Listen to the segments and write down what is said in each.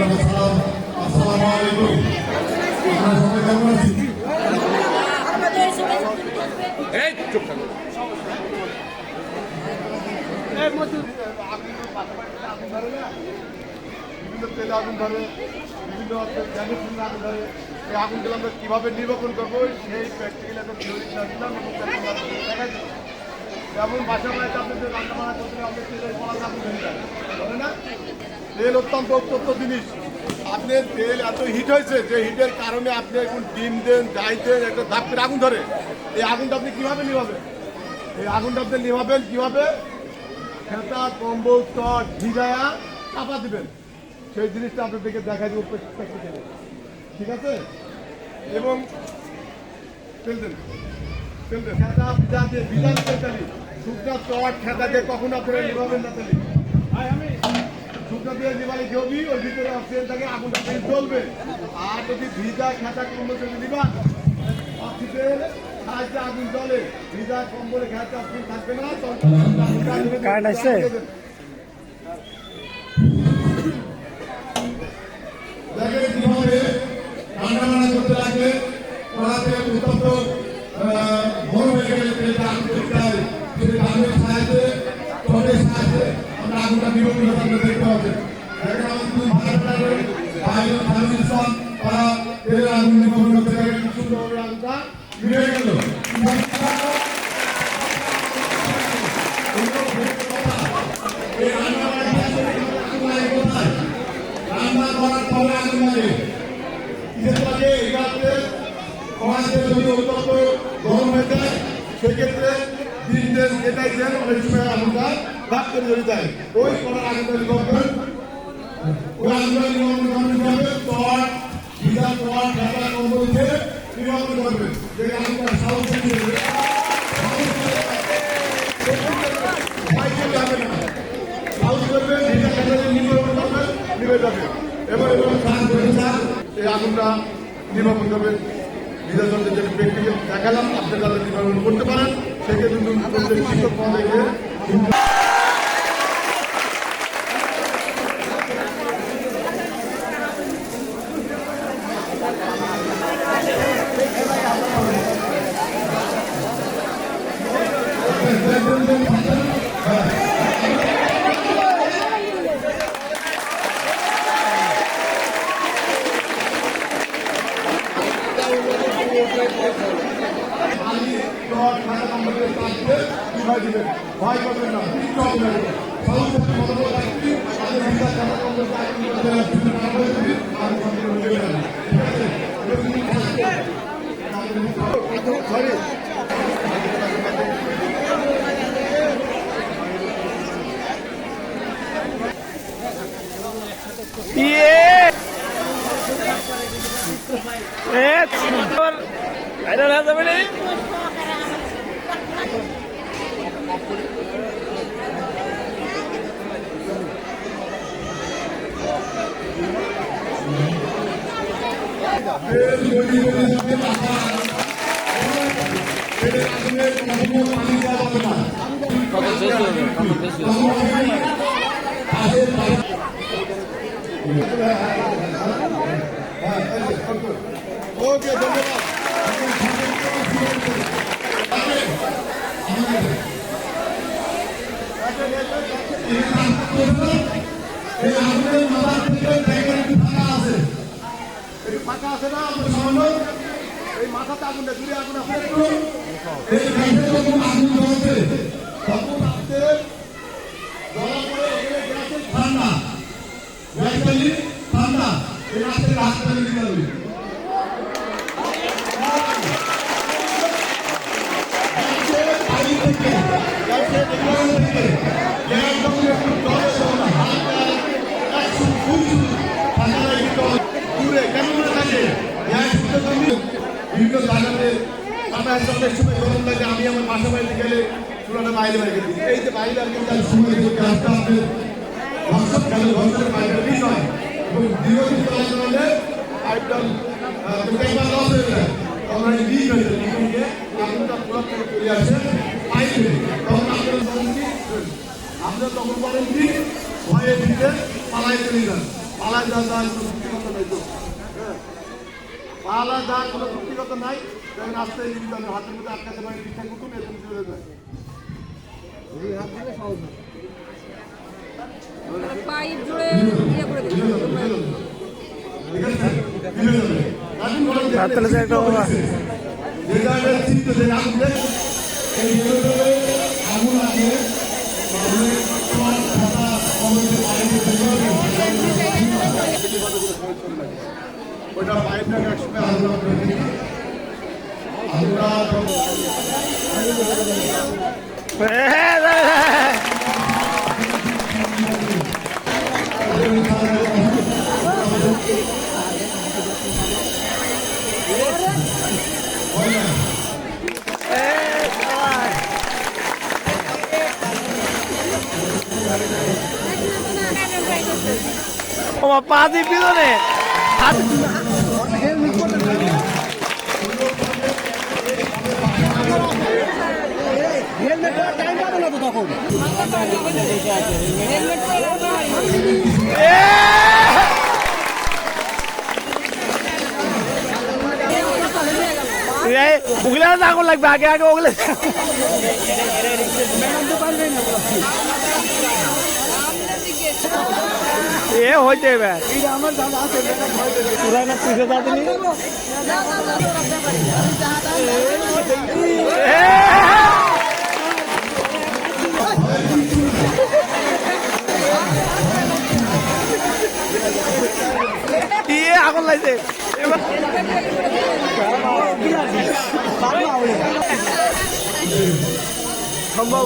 আসসালামু আলাইকুম। আপনারা সবাই কেমন আছেন? বিভিন্ন তেলে আগুন ধরে, বিভিন্ন গ্যাসের সঙ্গে আগুন ধরে। এই আগুনগুলো আমরা কীভাবে নির্বাপন করবো সেই প্র্যাকটিক্যাল একটা থিওরি ক্লাস দিলাম এবং দেখা যায় যেমন বাসা বাড়িতে আপনাদের রান্না বান্না করতে আমাদের তেলের পড়া আগুন ধরে যায়, বলে না? তেল অত্যন্ত অত্যন্ত জিনিস। আপনার তেল এত হিট হয়েছে যে হিটের কারণে আপনি এখন ডিম দেন, যাই দেন, একটা ধাপ করে আগুন ধরে। এই আগুনটা আপনি কীভাবে নিভাবেন? এই আগুনটা আপনি নিভাবেন কীভাবে? খেতা, কম্বল, চট ভিজায়া চাপা দিবেন। সেই জিনিসটা আপনাদেরকে দেখা দিব প্র্যাকটিক্যালি, ঠিক আছে? এবং ফেলবেন ফেলবেন খেতা ভিজা দিয়ে ভিজান তেলি শুকনা চট খেতা দিয়ে কখনো আপনারা নিভাবেন না তেলি। শুকনা দিয়ে নিভালে জমি ওর ভিতরে অক্সিজেন থাকে, আগুনটা জ্বলবে। আর যদি ভিজা খেতা কম্বল যদি নিবান অক্সিজেন সাহায্যে আগুন জ্বলে, ভিজা কম্বলে খেতে অক্সিজেন থাকবে না, কারেন্ট আসছে। দেখেন কিভাবে রান্না বান্না করতে লাগলে কড়াতে উত্তপ্ত গরম হয়ে গেলে তেলটা আগুন করতে হয়। সেই আগুনের সাহায্যে চটের সাহায্যে আমরা আগুনটা নিয়ন্ত্রণ করতে দেখতে হবে। দেখেন আমাদের দুই ভাই ইসলাম তারা তেলের আগুন নিয়ন্ত্রণ করতে দেখেন কি সুন্দরভাবে আগুনটা নিভে গেল। এই রান্না বান্না আগুন লাগে কোথায়? রান্না করার পরে আগুন লাগে কিসের লাগে? এটাতে কড়াইতে যদি উত্তপ্ত গরম হয়ে যায় সেক্ষেত্রে দিন দেন যেটাই দেন অনেক সময় আগুনটা ভাগ করে ধরে যায়। ওই কড়ার আগুনটা নিবন্ধন ওই আগুনটা নিবন্ধন করবে চট ভিজা চট ঢাকা কম্বল দিয়ে নিবন্ধন করবে। যে আগুনটা সাহস দিয়ে দেবে যাবে না, সাহস করবে ভিজা খেতে নিবন্ধন করবে, নিভে যাবে। এবার এই আগুনটা নির্বাপন করবে। ভিজা জলদের যে প্র্যাকটিক্যাল দেখালাম আপনি যারা নির্বাপন করতে পারেন সেক্ষেত্রে শিক্ষক মহোদয়কে ভয় করবেন না, ওকে ধন্যবাদ। ফাঁকা আছে না এই মাথাতে আগুনটা দূরে আগুন আছে ঠান্ডা ঠান্ডা এই রাস্তায় রাস্তা দিতে হবে। বিভিন্ন জায়গাতে অনেক সময় গরম লাগে, আমি আমার বাসা বাড়িতে গেলে চুলাটা বাইরে বাইরে দিই। এই যে বাইরে সময় কাজটা আমাদের ভরসক গেলে ভরসকের বাইরে বিষয় এবং দীর্ঘদিন চলাচল হলে পাইপটা লস হয়ে যায়, তখন লিক হয়ে যায়, লিক হয়ে আগুনটা পুরো থেকে চলে আসে পাইপে। তখন আপনারা তখন বলেন কি ভয়ে দিতে পালাই চলে যান। পালা যাওয়া কোনো চুক্তিগত নাই তো, হ্যাঁ পালা যাওয়ার কোনো চুক্তিগত নাই। যখন আসতে নিবেদনের হাতের মধ্যে আটকাতে পারে ঠিকঠাক মতন এরকম চলে যায়। পাইপ জুড়ে ইয়ে করে দিল রাত্রে যে একটা বাবা যে জায়গায় চিত্ত যে আগুন দেয়, এই বিনোদনে আগুন আছে, ওইটা পাইপটাকে একসঙ্গে আন্দোলন করে দিই। আমরা ও পা দিয়ে পিছনে হাত ওগুলা আগুন লাগবে আগে আগে ওগুলো এ হইতে পুরাই না পুষে দাঁড়িয়ে আগুন লাগছে এবার সম্ভব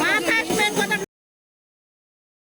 মা